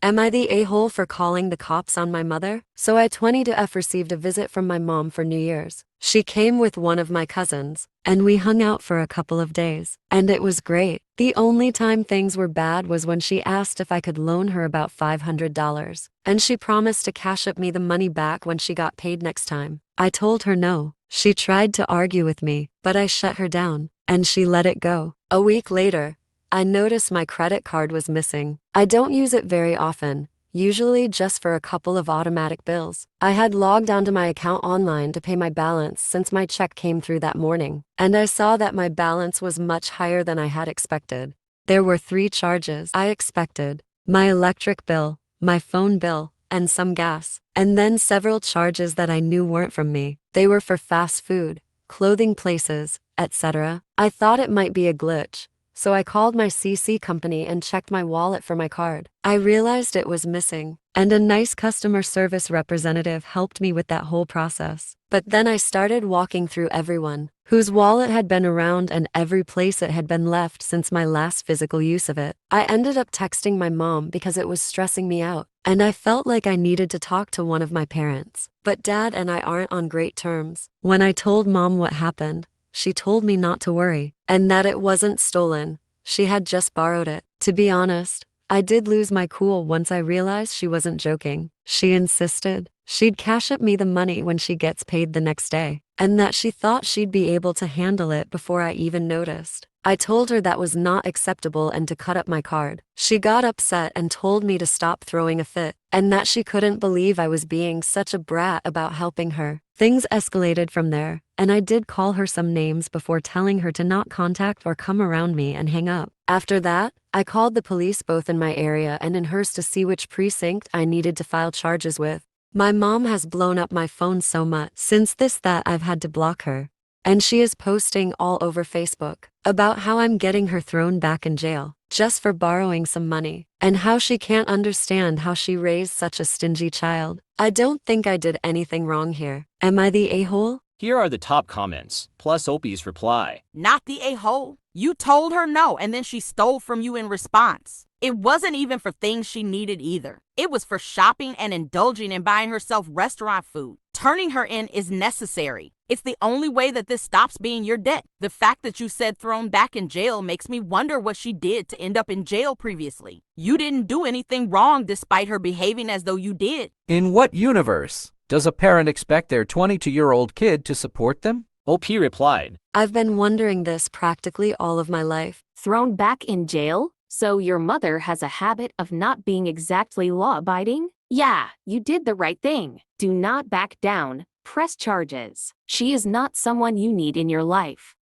Am I the a-hole for calling the cops on my mother? So I 20 received a visit from my mom for New Year's. She came with one of my cousins, and we hung out for a couple of days. And it was great. The only time things were bad was when she asked if I could loan her about $500. And she promised to cash up me the money back when she got paid next time. I told her no. She tried to argue with me, but I shut her down, and she let it go. A week later, I noticed my credit card was missing. I don't use it very often, usually just for a couple of automatic bills. I had logged onto my account online to pay my balance since my check came through that morning, and I saw that my balance was much higher than I had expected. There were 3 charges I expected: my electric bill, my phone bill, and some gas, and then several charges that I knew weren't from me. They were for fast food, clothing places, etc. I thought it might be a glitch, so I called my CC company and checked my wallet for my card. I realized it was missing, and a nice customer service representative helped me with that whole process. But then I started walking through everyone whose wallet had been around and every place it had been left since my last physical use of it. I ended up texting my mom because it was stressing me out, and I felt like I needed to talk to one of my parents. But Dad and I aren't on great terms. When I told Mom what happened, she told me not to worry, and that it wasn't stolen. She had just borrowed it. To be honest, I did lose my cool once I realized she wasn't joking. She insisted she'd cash up me the money when she gets paid the next day, and that she thought she'd be able to handle it before I even noticed. I told her that was not acceptable and to cut up my card. She got upset and told me to stop throwing a fit, and that she couldn't believe I was being such a brat about helping her. Things escalated from there, and I did call her some names before telling her to not contact or come around me and hang up. After that, I called the police both in my area and in hers to see which precinct I needed to file charges with. My mom has blown up my phone so much since that I've had to block her. And she is posting all over Facebook about how I'm getting her thrown back in jail just for borrowing some money, and how she can't understand how she raised such a stingy child. I don't think I did anything wrong here. Am I the a-hole? Here are the top comments, plus Opie's reply. Not the a-hole. You told her no, and then she stole from you in response. It wasn't even for things she needed either. It was for shopping and indulging in buying herself restaurant food. Turning her in is necessary. It's the only way that this stops being your debt. The fact that you said thrown back in jail makes me wonder what she did to end up in jail previously. You didn't do anything wrong despite her behaving as though you did. In what universe does a parent expect their 22-year-old kid to support them? OP replied, I've been wondering this practically all of my life. Thrown back in jail? So your mother has a habit of not being exactly law-abiding? Yeah, you did the right thing. Do not back down. Press charges. She is not someone you need in your life.